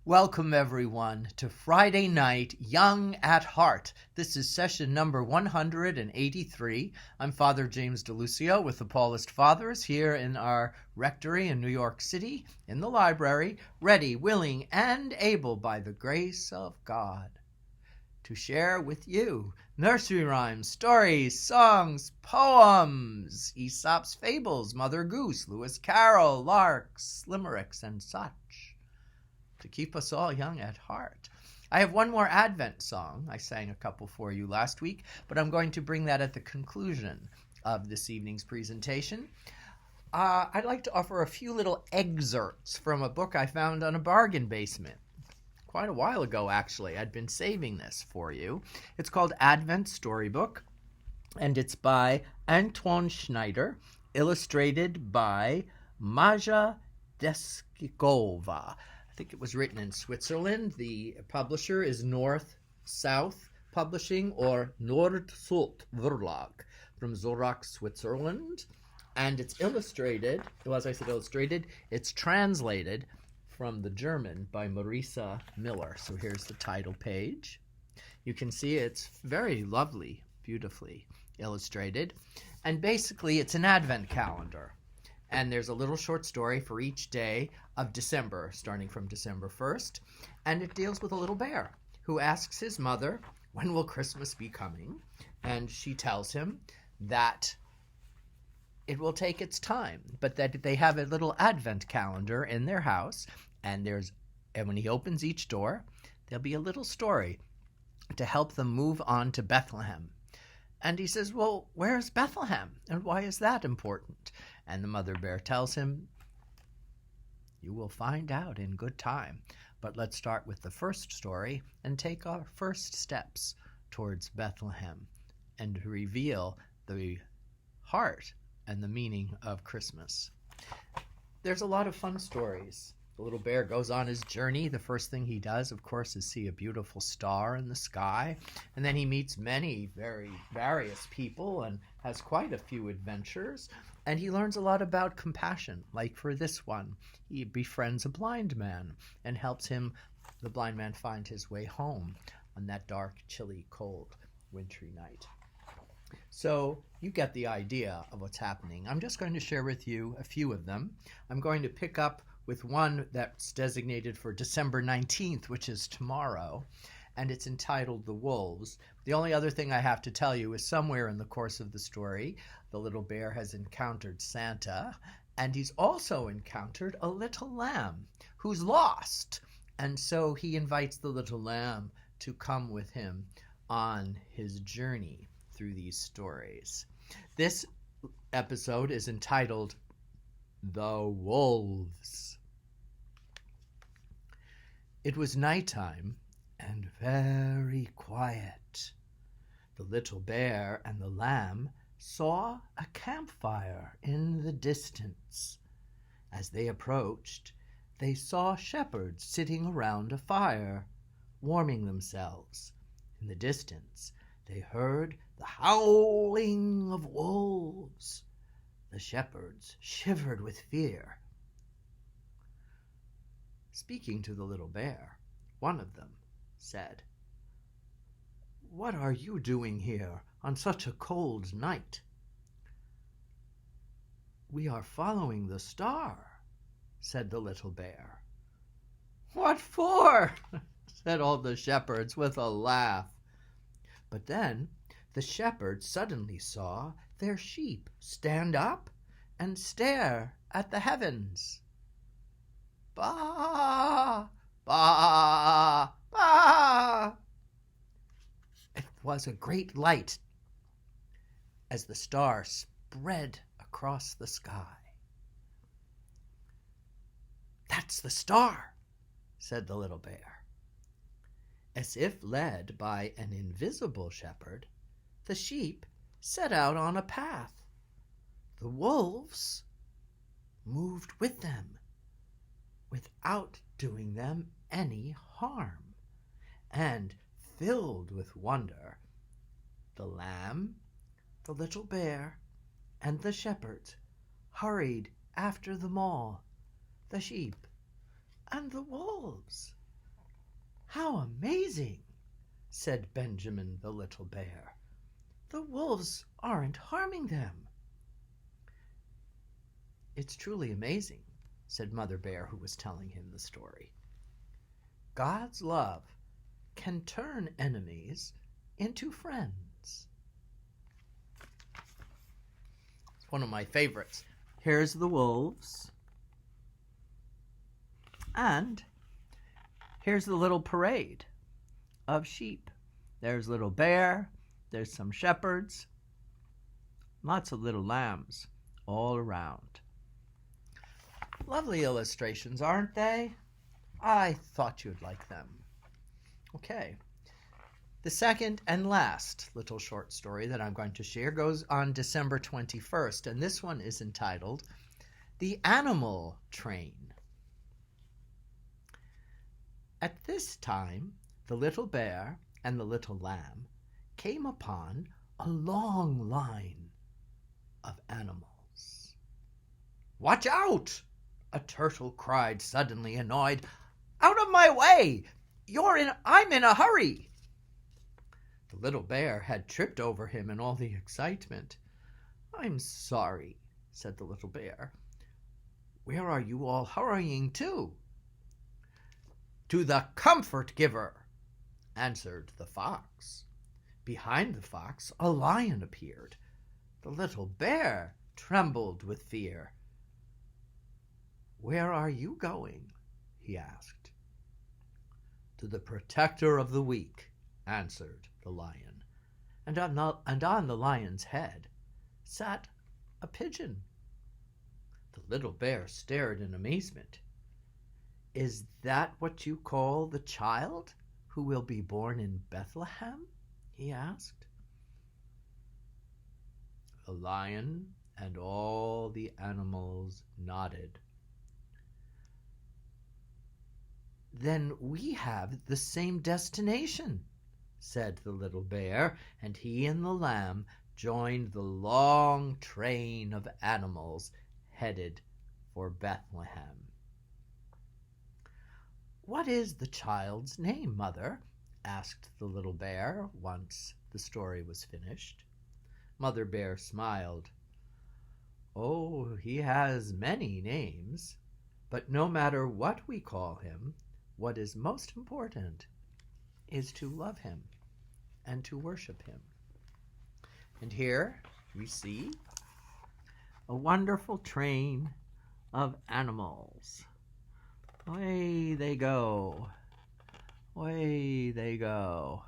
Welcome, everyone, to Friday Night Young at Heart. This is session number 183. I'm Father James DeLucio with the Paulist Fathers here in our rectory in New York City, in the library, ready, willing, and able by the grace of God to share with you nursery rhymes, stories, songs, poems, Aesop's fables, Mother Goose, Lewis Carroll, larks, limericks, and such, to keep us all young at heart. I have one more Advent song. I sang a couple for you last week, but I'm going to bring that at the conclusion of this evening's presentation. I'd like to offer a few little excerpts from a book I found on a bargain basement quite a while ago, actually. I'd been saving this for you. It's called Advent Storybook, and it's by Antoine Schneider, illustrated by Maja Deskikova. I think it was written in Switzerland. The publisher is North-South Publishing, or Nord-Süd Verlag, from Zurich, Switzerland. And it's illustrated, well, as I said, illustrated, it's translated from the German by Marisa Miller. So here's the title page. You can see it's very lovely, beautifully illustrated. And basically, it's an Advent calendar. And there's a little short story for each day of December, starting from December 1st. And it deals with a little bear who asks his mother, when will Christmas be coming? And she tells him that it will take its time, but that they have a little Advent calendar in their house. And when he opens each door, there'll be a little story to help them move on to Bethlehem. And he says, well, where's Bethlehem? And why is that important? And the mother bear tells him, you will find out in good time. But let's start with the first story and take our first steps towards Bethlehem and reveal the heart and the meaning of Christmas. There's a lot of fun stories. The little bear goes on his journey. The first thing he does, of course, is see a beautiful star in the sky. And then he meets many very various people and has quite a few adventures. And he learns a lot about compassion. Like for this one, he befriends a blind man and helps him, the blind man, find his way home on that dark, chilly, cold, wintry night. So you get the idea of what's happening. I'm just going to share with you a few of them. I'm going to pick up with one that's designated for December 19th, which is tomorrow, and it's entitled The Wolves. The only other thing I have to tell you is somewhere in the course of the story, the little bear has encountered Santa, and he's also encountered a little lamb who's lost. And so he invites the little lamb to come with him on his journey through these stories. This episode is entitled The Wolves. It was nighttime and very quiet. The little bear and the lamb saw a campfire in the distance. As they approached, they saw shepherds sitting around a fire, warming themselves. In the distance, they heard the howling of wolves. The shepherds shivered with fear. Speaking to the little bear, one of them said, what are you doing here on such a cold night? We are following the star, said the little bear. What for? said all the shepherds with a laugh. But then the shepherds suddenly saw their sheep stand up and stare at the heavens. Ba, ba, ba. It was a great light as the star spread across the sky. That's the star, said the little bear. As if led by an invisible shepherd, the sheep set out on a path. The wolves moved with them without doing them any harm. And filled with wonder, the lamb, the little bear, and the shepherds hurried after them all, the sheep and the wolves, "How amazing!" said Benjamin the little bear. "The wolves aren't harming them." "It's truly amazing," said Mother Bear, who was telling him the story. "God's love can turn enemies into friends." It's one of my favorites. Here's the wolves. And here's the little parade of sheep. There's little bear. There's some shepherds. Lots of little lambs all around. Lovely illustrations, aren't they? I thought you'd like them. Okay. The second and last little short story that I'm going to share goes on December 21st, and this one is entitled The Animal Train. At this time, the little bear and the little lamb came upon a long line of animals. "Watch out!" a turtle cried, suddenly annoyed. "Out of my way! I'm in a hurry!" The little bear had tripped over him in all the excitement. "I'm sorry," said the little bear. "Where are you all hurrying to?" "To the Comfort Giver," answered the fox. Behind the fox a lion appeared. The little bear trembled with fear. "Where are you going?" he asked. "To the Protector of the Weak," answered the lion. And on the lion's head sat a pigeon. The little bear stared in amazement. "Is that what you call the child who will be born in Bethlehem?" he asked. The lion and all the animals nodded. "Then we have the same destination," said the little bear, and he and the lamb joined the long train of animals headed for Bethlehem. "What is the child's name, Mother?" asked the little bear once the story was finished. Mother Bear smiled. "Oh, he has many names, but no matter what we call him, what is most important is to love him and to worship him." And here we see a wonderful train of animals. Away they go, away they go,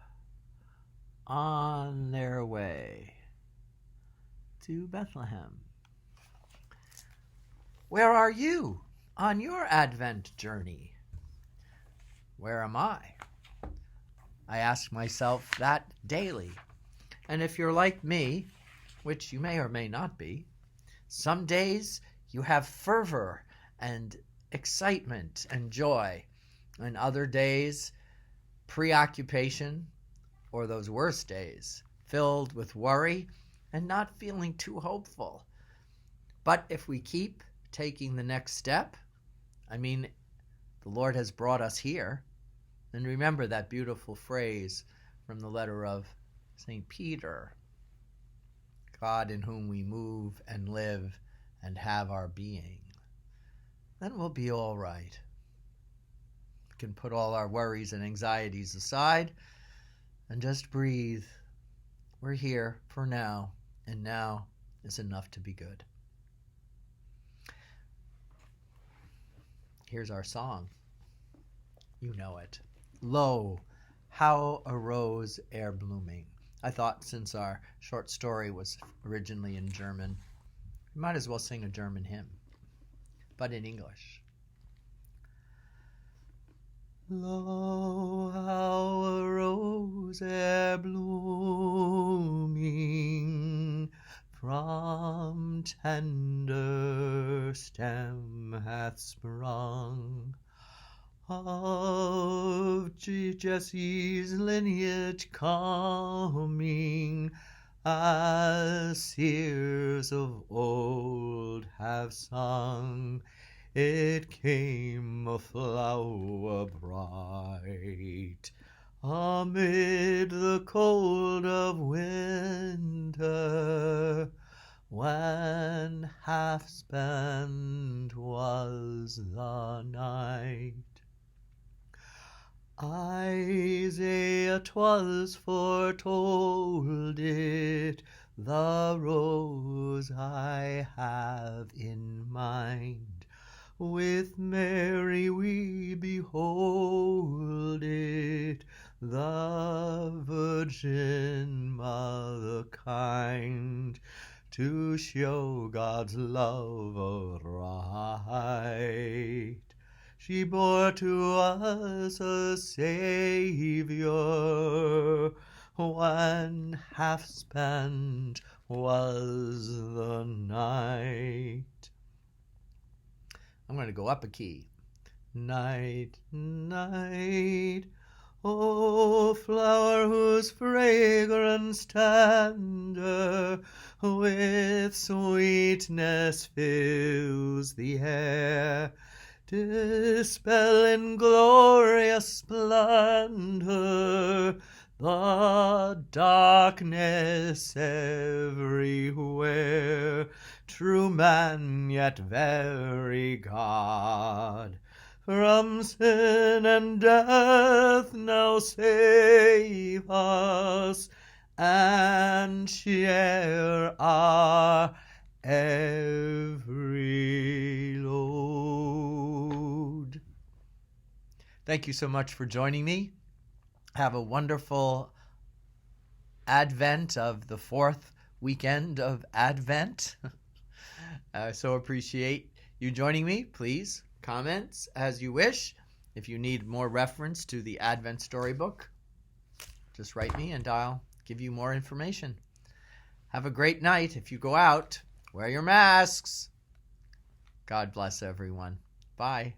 on their way to Bethlehem. Where are you on your Advent journey? Where am I? I ask myself that daily. And if you're like me, which you may or may not be, some days you have fervor and excitement and joy, and other days preoccupation, or those worst days filled with worry and not feeling too hopeful. But if we keep taking the next step, the Lord has brought us here. And remember that beautiful phrase from the letter of St. Peter, God in whom we move and live and have our being. Then we'll be all right. We can put all our worries and anxieties aside and just breathe. We're here for now, and now is enough to be good. Here's our song. You know it. Lo, how a rose ere blooming. I thought since our short story was originally in German, we might as well sing a German hymn, but in English. Lo, how a rose ere blooming from tender stem hath sprung, of Jesse's lineage coming, as seers of old have sung. it came a flower bright. Amid the cold of winter, when half spent was the night. Isaiah 'twas foretold it, the rose I have in mind. With Mary we behold it, the Virgin Mother kind, to show God's love aright. She bore to us a Savior, when half spent was the night. I'm going to go up a key. Night, night, O flower whose fragrance tender with sweetness fills the air, dispel in glorious splendor the darkness everywhere. True man, yet very God, from sin and death now save us, and share our every load. Thank you so much for joining me. Have a wonderful Advent of the fourth weekend of Advent. I so appreciate you joining me. Please, comments as you wish. If you need more reference to the Advent storybook, just write me and I'll give you more information. Have a great night. If you go out, wear your masks. God bless everyone. Bye.